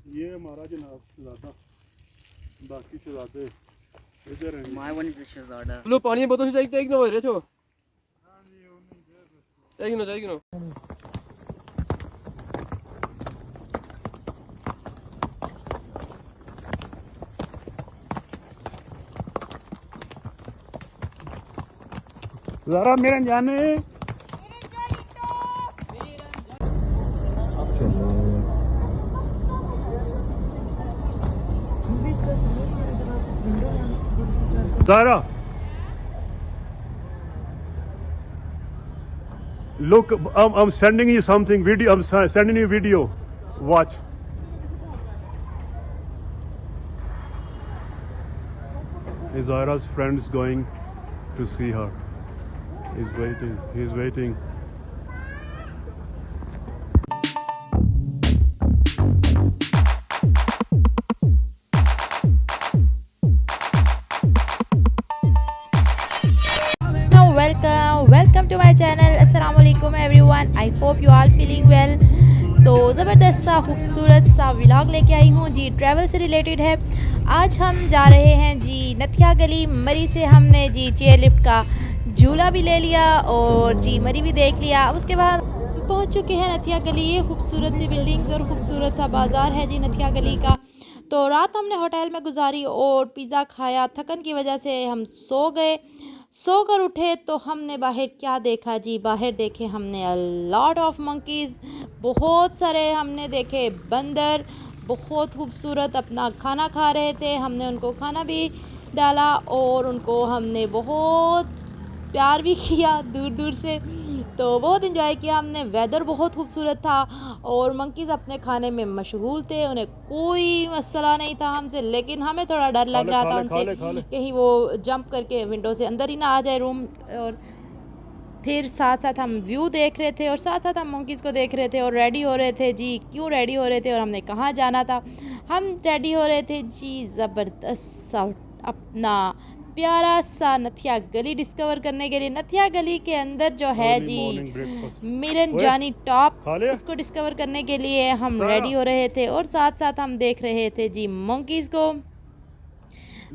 ये हमारा जनाब शहजादा, बाकी शहजादे इधर हैं। My one is the Shahzada. लो पानी की बोतल से चाहिए ना रे छो चाहिए ना ज़रा मेरे जाने Zara, look, I'm sending you something video. I'm sending you video. Watch. Is Zara's friends going to see her? He's waiting. He's waiting. Welcome to my channel. अस्सलाम वालेकुम everyone, I hope you all feeling well. तो ज़बरदस्त सा खूबसूरत सा vlog लेके आई हूँ जी, travel से रिलेटेड है। आज हम जा रहे हैं जी नथिया गली मरी से। हमने जी चेयर लिफ्ट का झूला भी ले लिया और जी मरी भी देख लिया। उसके बाद पहुँच चुके हैं नथिया गली। ये खूबसूरत सी बिल्डिंग्स और ख़ूबसूरत सा बाज़ार है जी नथिया गली का। तो रात हमने होटल में गुजारी और पिज़्ज़ा खाया। थकन की वजह से हम सो गए। सो कर उठे तो हमने बाहर क्या देखा जी, बाहर देखे हमने अ लॉट ऑफ मंकीज़, बहुत सारे हमने देखे बंदर, बहुत खूबसूरत अपना खाना खा रहे थे। हमने उनको खाना भी डाला और उनको हमने बहुत प्यार भी किया दूर दूर से। तो बहुत इन्जॉय किया हमने। वेदर बहुत खूबसूरत था और मंकीज़ अपने खाने में मशगूल थे, उन्हें कोई मसला नहीं था हमसे, लेकिन हमें थोड़ा डर लग रहा था उनसे कहीं वो जंप करके विंडो से अंदर ही ना आ जाए रूम। और फिर साथ साथ हम व्यू देख रहे थे और साथ साथ हम मंकीज़ को देख रहे थे और रेडी हो रहे थे जी। क्यों रेडी हो रहे थे और हमने कहाँ जाना था? हम रेडी हो रहे थे जी ज़बरदस्त सा अपना प्यारा सा नथिया गली डिस्कवर करने के लिए। नथिया गली के अंदर जो है जी मिरन जानी टॉप, इसको डिस्कवर करने के लिए हम रेडी हो रहे थे और साथ साथ हम देख रहे थे जी मंकीज़ को।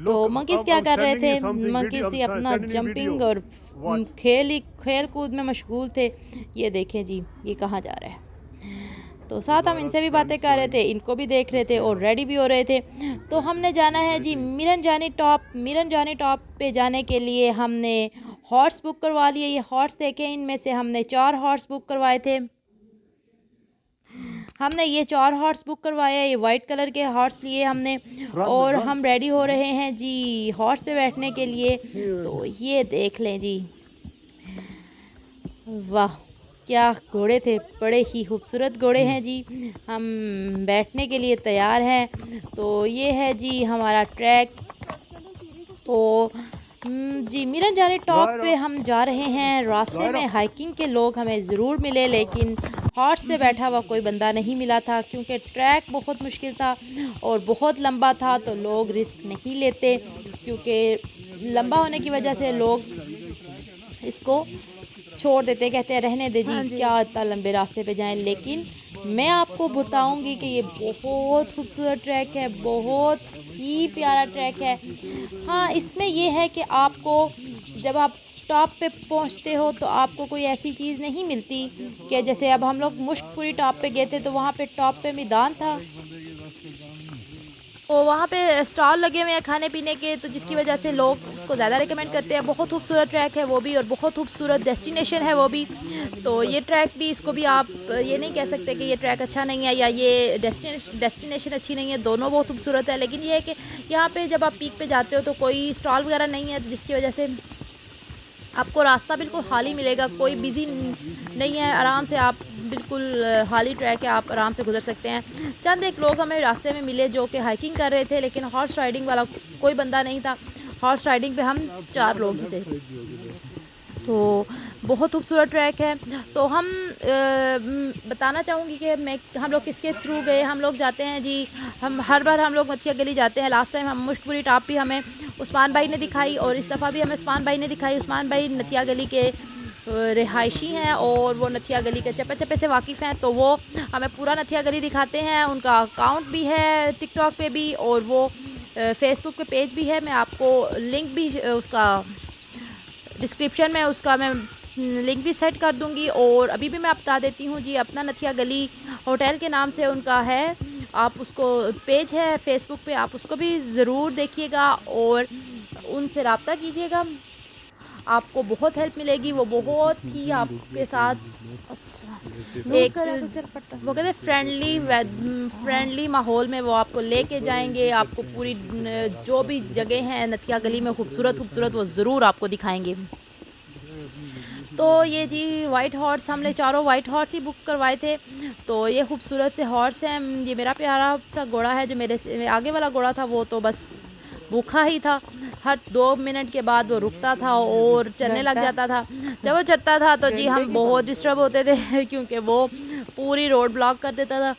तो मंकीज़ क्या कर रहे थे? मंकीज़ थी अपना जंपिंग और खेल कूद में मशगूल थे। ये देखें जी, ये कहाँ जा रहा है। तो साथ हम इनसे भी बातें कर रहे थे, इनको भी देख रहे थे और रेडी भी हो रहे थे। तो हमने जाना है जी मिरन जानी टॉप। मिरन जानी टॉप पे जाने के लिए हमने हॉर्स बुक करवा लिए। ये हॉर्स देखें, इनमें से हमने 4 हॉर्स बुक करवाए थे। हमने ये 4 हॉर्स बुक करवाया। ये वाइट कलर के हॉर्स लिए हमने और हम रेडी हो रहे हैं जी हॉर्स पे बैठने के लिए। तो ये देख लें जी, वाह क्या घोड़े थे, बड़े ही खूबसूरत घोड़े हैं जी। हम बैठने के लिए तैयार हैं। तो ये है जी हमारा ट्रैक। तो जी मिरन जाने टॉप पे हम जा रहे हैं। रास्ते में हाइकिंग के लोग हमें ज़रूर मिले, लेकिन हॉर्स पे बैठा हुआ कोई बंदा नहीं मिला था क्योंकि ट्रैक बहुत मुश्किल था और बहुत लंबा था। तो लोग रिस्क नहीं लेते क्योंकि लंबा होने की वजह से लोग इसको छोड़ देते, कहते हैं रहने दे जी, क्या इतना लंबे रास्ते पे जाएं। लेकिन मैं आपको बताऊंगी कि ये बहुत खूबसूरत ट्रैक है, बहुत ही प्यारा ट्रैक है। हाँ, इसमें ये है कि आपको जब आप टॉप पे पहुंचते हो तो आपको कोई ऐसी चीज़ नहीं मिलती कि जैसे अब हम लोग मुश्कपुरी टॉप पे गए थे तो वहाँ पे टॉप पे मैदान था, तो वहाँ पे स्टॉल लगे हुए हैं खाने पीने के, तो जिसकी वजह से लोग उसको ज़्यादा रिकमेंड करते हैं। बहुत खूबसूरत ट्रैक है वो भी और बहुत खूबसूरत डेस्टिनेशन है वो भी। तो ये ट्रैक भी, इसको भी आप ये नहीं कह सकते कि ये ट्रैक अच्छा नहीं है या ये डेस्टिनेशन अच्छी नहीं है, दोनों बहुत खूबसूरत है। लेकिन ये है कि यहाँ पे जब आप पीक पे जाते हो तो कोई स्टॉल वगैरह नहीं है, तो जिसकी वजह से आपको रास्ता बिल्कुल खाली मिलेगा, कोई बिज़ी नहीं है, आराम से आप बिल्कुल खाली ट्रैक है, आप आराम से गुजर सकते हैं। चंद एक लोग हमें रास्ते में मिले जो कि हाइकिंग कर रहे थे, लेकिन हॉर्स राइडिंग वाला कोई बंदा नहीं था। हॉर्स राइडिंग पे हम 4 लोग ही थे। तो बहुत खूबसूरत ट्रैक है। तो हम बताना चाहूँगी कि हम लोग किसके थ्रू गए। हम लोग जाते हैं जी, हम हर बार हम लोग नथिया गली जाते हैं। लास्ट टाइम हम मुश्कपुरी टॉप भी हमें उस्मान भाई ने दिखाई और इस दफ़ा भी हमें उस्मान भाई ने दिखाई। उस्मान भाई नथिया गली के रिहायशी हैं और वो नथिया गली के चप्पे चप्पे से वाकिफ़ हैं, तो वो हमें पूरा नथिया गली दिखाते हैं। उनका अकाउंट भी है टिकटॉक पे भी, और वो फेसबुक पे पेज भी है। मैं आपको लिंक भी उसका डिस्क्रिप्शन में उसका मैं लिंक भी सेट कर दूंगी। और अभी भी मैं बता देती हूँ जी, अपना नथिया गली होटल के नाम से उनका है, आप उसको पेज है फेसबुक पे, आप उसको भी ज़रूर देखिएगा और उनसे रब्ता कीजिएगा, आपको बहुत हेल्प मिलेगी। वो बहुत ही आपके साथ एक वो कहते फ्रेंडली माहौल में वो आपको लेके जाएंगे, आपको पूरी जो भी जगह हैं नथिया गली में खूबसूरत वो ज़रूर आपको दिखाएंगे। तो ये जी वाइट हॉर्स, हमने चारों वाइट हॉर्स ही बुक करवाए थे। तो ये खूबसूरत से हॉर्स हैं। ये मेरा प्यारा सा घोड़ा है, जो मेरे आगे वाला घोड़ा था वो तो बस भूखा ही था, हर 2 मिनट के बाद वो रुकता था और चलने लग जाता था। जब वो चलता था तो जी हम बहुत डिस्टर्ब होते थे क्योंकि वो पूरी रोड ब्लॉक कर देता था।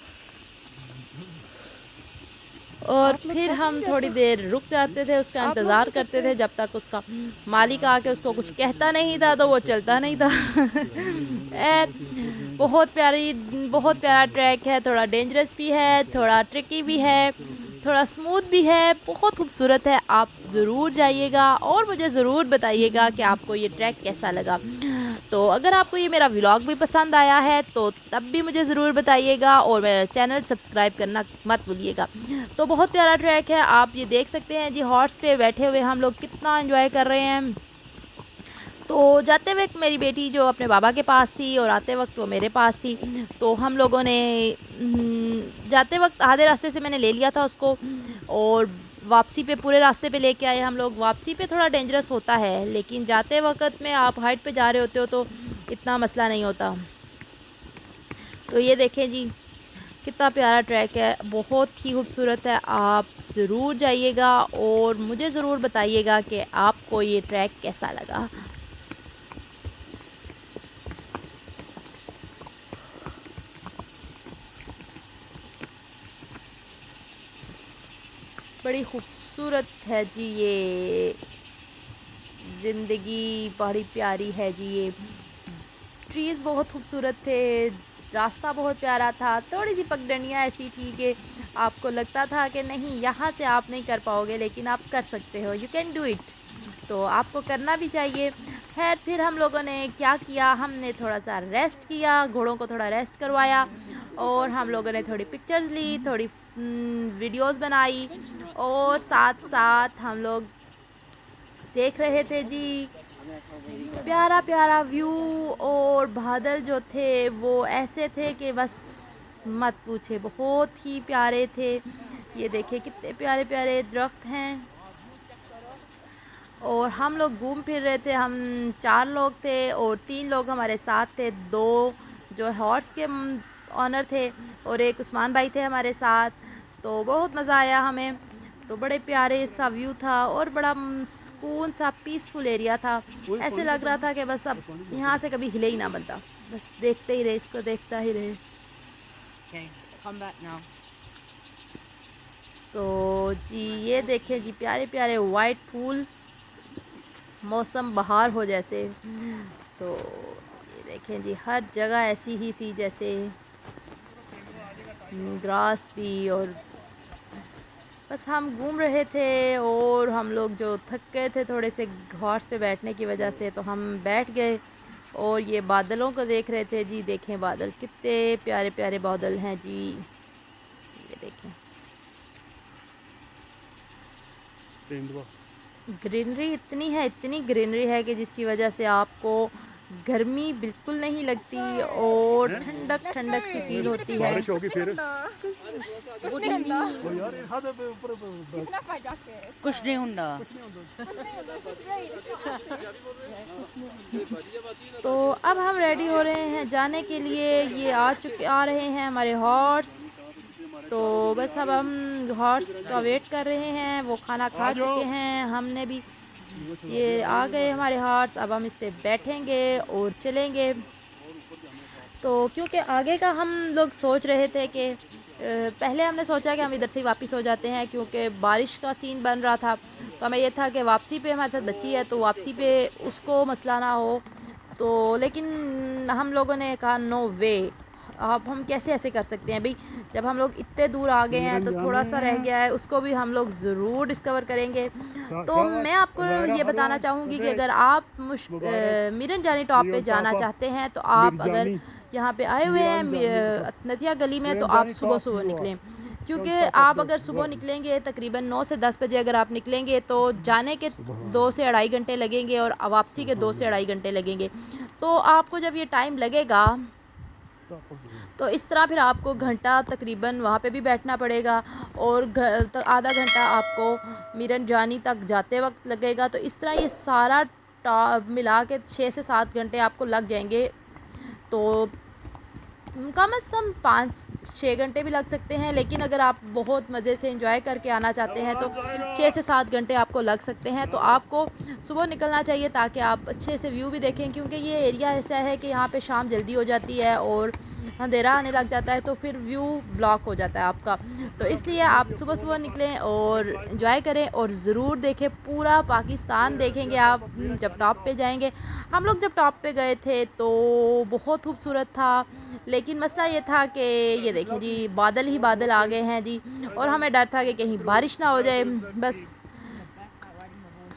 और फिर हम थोड़ी देर रुक जाते थे, उसका इंतज़ार करते थे जब तक उसका मालिक आके उसको कुछ कहता नहीं था, तो वो चलता नहीं था। बहुत प्यारा ट्रैक है, थोड़ा डेंजरस भी है, थोड़ा ट्रिकी भी है, थोड़ा स्मूथ भी है, बहुत खूबसूरत है। आप ज़रूर जाइएगा और मुझे ज़रूर बताइएगा कि आपको ये ट्रैक कैसा लगा। तो अगर आपको ये मेरा व्लॉग भी पसंद आया है तो तब भी मुझे ज़रूर बताइएगा और मेरा चैनल सब्सक्राइब करना मत भूलिएगा। तो बहुत प्यारा ट्रैक है, आप ये देख सकते हैं जी, हॉर्स पे बैठे हुए हम लोग कितना एंजॉय कर रहे हैं। तो जाते वक्त मेरी बेटी जो अपने बाबा के पास थी और आते वक्त वो मेरे पास थी, तो हम लोगों ने जाते वक्त आधे रास्ते से मैंने ले लिया था उसको, और वापसी पे पूरे रास्ते पे लेके आए हम लोग। वापसी पे थोड़ा डेंजरस होता है, लेकिन जाते वक्त में आप हाइट पे जा रहे होते हो तो इतना मसला नहीं होता। तो ये देखें जी कितना प्यारा ट्रैक है, बहुत ही खूबसूरत है। आप ज़रूर जाइएगा और मुझे ज़रूर बताइएगा कि आपको ये ट्रैक कैसा लगा। बड़ी खूबसूरत है जी ये ज़िंदगी, बड़ी प्यारी है जी। ये ट्रीज़ बहुत खूबसूरत थे, रास्ता बहुत प्यारा था। थोड़ी सी पगडंडियाँ ऐसी थी कि आपको लगता था कि नहीं यहाँ से आप नहीं कर पाओगे, लेकिन आप कर सकते हो, यू कैन डू इट, तो आपको करना भी चाहिए। खैर फिर हम लोगों ने क्या किया, हमने थोड़ा सा रेस्ट किया, घोड़ों को थोड़ा रेस्ट करवाया और हम लोगों ने थोड़ी पिक्चर्स ली, थोड़ी वीडियोस बनाई और साथ साथ हम लोग देख रहे थे जी प्यारा प्यारा व्यू। और बादल जो थे वो ऐसे थे कि बस मत पूछे, बहुत ही प्यारे थे। ये देखिए कितने प्यारे प्यारे दरख्त हैं और हम लोग घूम फिर रहे थे। हम 4 लोग थे और 3 लोग हमारे साथ थे, 2 जो हॉर्स के ऑनर थे और एक उस्मान भाई थे हमारे साथ। तो बहुत मज़ा आया हमें, तो बड़े प्यारे सा व्यू था और बड़ा सुकून सा पीसफुल एरिया था। ऐसे लग रहा था कि बस अब यहाँ से कभी हिले ही ना बनता, बस देखते ही रहे, इसको देखता ही रहे। तो जी ये देखें जी प्यारे प्यारे वाइट फूल, मौसम बहार हो जैसे। तो ये देखें जी हर जगह ऐसी ही थी जैसे ग्रास भी, और बस हम घूम रहे थे और हम लोग जो थक गए थे थोड़े से हॉर्स पे बैठने की वजह से, तो हम बैठ गए और ये बादलों को देख रहे थे जी। देखें बादल कितने प्यारे प्यारे बादल हैं जी, ये देखें। ग्रीनरी इतनी ग्रीनरी है कि जिसकी वजह से आपको गर्मी बिल्कुल नहीं लगती और ठंडक ठंडक सी फील होती है। कुछ नहीं हुंदा। तो अब हम रेडी हो रहे हैं जाने के लिए, ये आ रहे हैं हमारे हॉर्स। तो बस अब हम हॉर्स का वेट कर रहे हैं, वो खाना खा चुके हैं, हमने भी, ये आ गए हमारे हॉर्स। अब हम इस पे बैठेंगे और चलेंगे। तो क्योंकि आगे का हम लोग सोच रहे थे कि पहले हमने सोचा कि हम इधर से ही वापस हो जाते हैं, क्योंकि बारिश का सीन बन रहा था। तो हमें ये था कि वापसी पे हमारे साथ बच्ची है तो वापसी पे उसको मसला ना हो, तो लेकिन हम लोगों ने कहा नो वे, अब हम कैसे ऐसे कर सकते हैं भाई, जब हम लोग इतने दूर आ गए हैं तो थोड़ा सा रह गया है, उसको भी हम लोग ज़रूर डिस्कवर करेंगे। तो मैं आपको ये बताना चाहूँगी कि अगर आप मीरन जानी टॉप पे जाना चाहते हैं तो आप अगर यहाँ पे आए हुए हैं नथिया गली में, तो आप सुबह सुबह निकलें, क्योंकि आप अगर सुबह निकलेंगे तकरीबन 9 से 10 बजे अगर आप निकलेंगे तो जाने के 2 से 2.5 घंटे लगेंगे और वापसी के 2 से 2.5 घंटे लगेंगे। तो आपको जब ये टाइम लगेगा तो इस तरह फिर आपको घंटा तकरीबन वहाँ पे भी बैठना पड़ेगा और आधा घंटा आपको मीरन जानी तक जाते वक्त लगेगा। तो इस तरह ये सारा मिला के 6 से 7 घंटे आपको लग जाएंगे। तो कम से कम 5-6 घंटे भी लग सकते हैं, लेकिन अगर आप बहुत मज़े से एंजॉय करके आना चाहते हैं तो 6 से 7 घंटे आपको लग सकते हैं। तो आपको सुबह निकलना चाहिए ताकि आप अच्छे से व्यू भी देखें, क्योंकि ये एरिया ऐसा है कि यहाँ पे शाम जल्दी हो जाती है और अंधेरा आने लग जाता है, तो फिर व्यू ब्लॉक हो जाता है आपका। तो इसलिए आप सुबह सुबह निकलें और एंजॉय करें और ज़रूर देखें, पूरा पाकिस्तान देखेंगे आप जब टॉप पे जाएंगे। हम लोग जब टॉप पे गए थे तो बहुत खूबसूरत था, लेकिन मसला ये था कि ये देखें जी बादल ही बादल आ गए हैं जी, और हमें डर था कि कहीं बारिश ना हो जाए। बस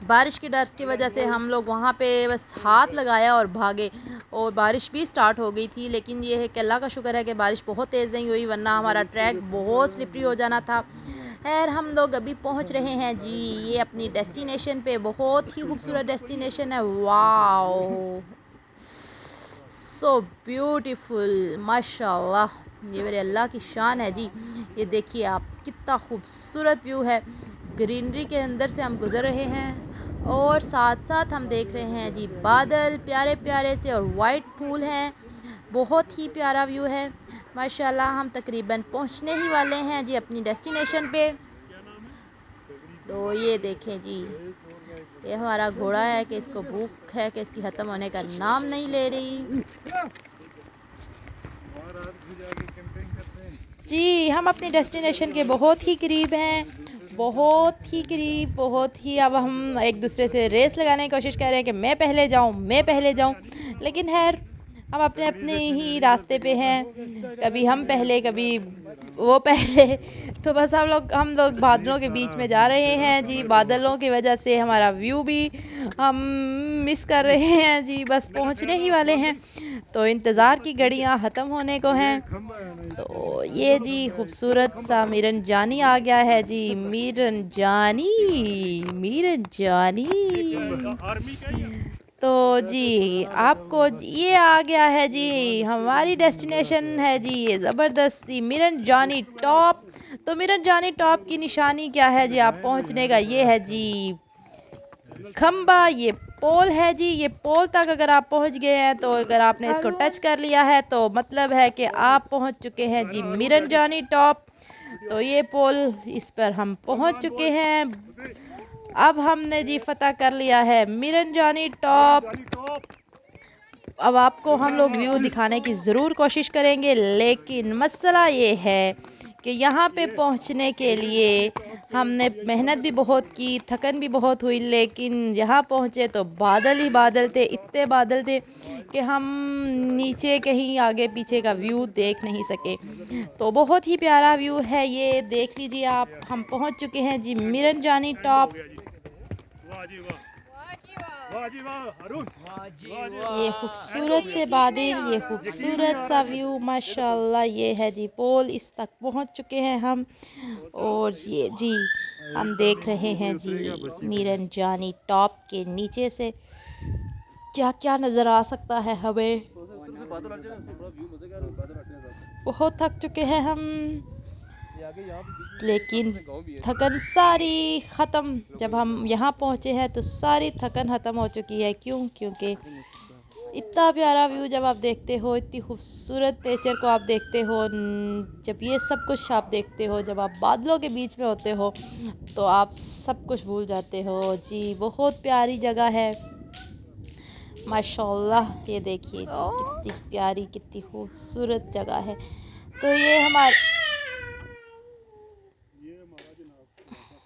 बारिश के डर की वजह से हम लोग वहाँ पे बस हाथ लगाया और भागे, और बारिश भी स्टार्ट हो गई थी। लेकिन ये है कि अल्लाह का शुक्र है कि बारिश बहुत तेज़ नहीं हुई, वरना हमारा ट्रैक बहुत स्लिपरी हो जाना था। खैर हम लोग अभी पहुँच रहे हैं जी ये अपनी डेस्टिनेशन पे, बहुत ही खूबसूरत डेस्टिनेशन है। वाओ सो ब्यूटीफुल, माशाल्लाह, ये मेरे अल्लाह की शान है जी। ये देखिए आप कितना खूबसूरत व्यू है, ग्रीनरी के अंदर से हम गुज़र रहे हैं और साथ साथ हम देख रहे हैं जी बादल प्यारे प्यारे से और वाइट फूल हैं, बहुत ही प्यारा व्यू है माशाल्लाह। हम तकरीबन पहुंचने ही वाले हैं जी अपनी डेस्टिनेशन पे। तो ये देखें जी, ये हमारा घोड़ा है कि इसको भूख है कि इसकी ख़त्म होने का नाम नहीं ले रही जी। हम अपनी डेस्टिनेशन के बहुत ही करीब हैं, बहुत ही करीब, बहुत ही। अब हम एक दूसरे से रेस लगाने की कोशिश कर रहे हैं कि मैं पहले जाऊं, मैं पहले जाऊं, लेकिन खैर हम अपने अपने ही रास्ते पे हैं, कभी हम पहले कभी वो पहले। तो बस हम लोग बादलों के बीच में जा रहे हैं जी, बादलों की वजह से हमारा व्यू भी हम मिस कर रहे हैं जी, बस पहुंचने ही वाले हैं। तो इंतज़ार की घड़ियां ख़त्म होने को हैं। तो ये जी खूबसूरत सा मीरन जानी आ गया है जी, मीरन जानी, मीरन जानी। तो जी आपको ये आ गया है जी, हमारी डेस्टिनेशन है जी ये ज़बरदस्ती मीरन जानी टॉप। तो मीरन जानी टॉप की निशानी क्या है जी आप पहुंचने का, ये है जी खम्बा, ये पोल है जी। ये पोल तक अगर आप पहुंच गए हैं तो अगर आपने इसको टच कर लिया है तो मतलब है कि आप पहुंच चुके हैं जी मीरन जानी टॉप। तो ये पोल, इस पर हम पहुंच चुके हैं। अब हमने जी फतह कर लिया है मीरन जानी टॉप। अब आपको हम लोग व्यू दिखाने की ज़रूर कोशिश करेंगे, लेकिन मसला ये है कि यहाँ पे पहुँचने के लिए हमने मेहनत भी बहुत की, थकन भी बहुत हुई, लेकिन यहाँ पहुँचे तो बादल ही बादल थे, इतने बादल थे कि हम नीचे कहीं आगे पीछे का व्यू देख नहीं सके। तो बहुत ही प्यारा व्यू है, ये देख लीजिए आप। हम पहुँच चुके हैं जी मीरन जानी टॉप। ये खूबसूरत से बादल, ये खूबसूरत सा व्यू माशाल्लाह, ये है जी पोल, इस तक पहुंच चुके हैं हम। और ये जी हम देख रहे हैं जी मीरन जानी टॉप के नीचे से क्या क्या नज़र आ सकता है हमें। बहुत थक चुके हैं हम, लेकिन थकन सारी ख़त्म। जब हम यहाँ पहुँचे हैं तो सारी थकन ख़त्म हो चुकी है। क्यों? क्योंकि इतना प्यारा व्यू जब आप देखते हो, इतनी खूबसूरत नेचर को आप देखते हो, जब ये सब कुछ आप देखते हो, जब आप बादलों के बीच में होते हो तो आप सब कुछ भूल जाते हो जी। बहुत प्यारी जगह है माशाल्लाह। ये देखिए जी कितनी प्यारी, कितनी खूबसूरत जगह है। तो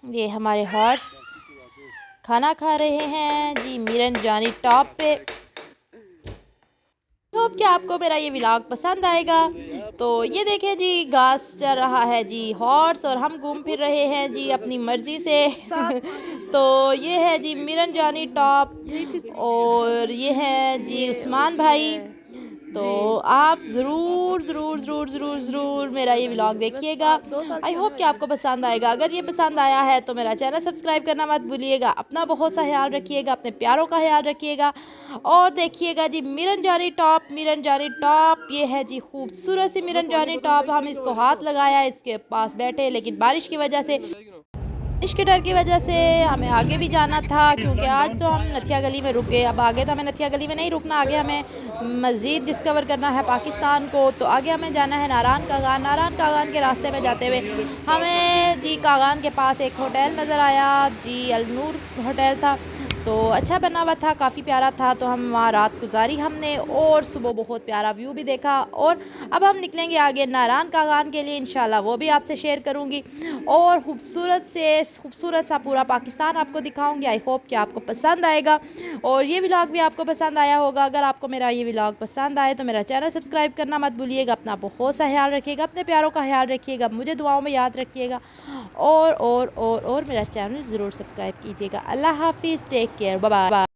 ये हमारे हॉर्स खाना खा रहे हैं जी मीरन जानी टॉप पे। होप कि आपको मेरा ये व्लॉग पसंद आएगा। तो ये देखें जी, घास चल रहा है जी हॉर्स, और हम घूम फिर रहे हैं जी अपनी मर्ज़ी से। तो ये है जी मिरन जानी टॉप, और ये है जी उस्मान भाई। तो आप ज़रूर ज़रूर ज़रूर ज़रूर ज़रूर मेरा ये व्लॉग देखिएगा। आई होप कि आपको पसंद आएगा। अगर ये पसंद आया है तो मेरा चैनल सब्सक्राइब करना मत भूलिएगा। अपना बहुत सा ख्याल रखिएगा, अपने प्यारों का ख्याल रखिएगा। और देखिएगा जी मिरन जानी टॉप, मिरन जानी टॉप, ये है जी खूबसूरत सी मिरन जानी टॉप। हम इसको हाथ लगाया, इसके पास बैठे, लेकिन बारिश की वजह से, बारिश के डर की वजह से हमें आगे भी जाना था, क्योंकि आज तो हम नथिया गली में रुक गए। अब आगे तो हमें नथिया गली में नहीं रुकना, आगे हमें मज़ीद डिस्कवर करना है पाकिस्तान को। तो आगे हमें जाना है नारायण कागान। नारायण कागान के रास्ते में जाते हुए हमें जी कागान के पास एक होटल नज़र आया जी, अलनूर होटल था। तो अच्छा बना हुआ था, काफ़ी प्यारा था। तो हम वहाँ रात गुजारी हमने, और सुबह बहुत प्यारा व्यू भी देखा। और अब हम निकलेंगे आगे नारायण कागान के लिए, इंशाल्लाह वो भी आपसे शेयर करूँगी, और खूबसूरत सा पूरा पाकिस्तान आपको दिखाऊंगी। आई होप कि आपको पसंद आएगा, और ये व्लॉग भी आपको पसंद आया होगा। अगर आपको मेरा ये व्लॉग पसंद आए तो मेरा चैनल सब्सक्राइब करना मत भूलिएगा। अपना बहुत सा ख्याल रखिएगा, अपने प्यारों का ख्याल रखिएगा, मुझे दुआओं में याद रखिएगा, और मेरा चैनल ज़रूर सब्सक्राइब कीजिएगा। अल्लाह हाफिज़, टेक केयर, बाय बाय।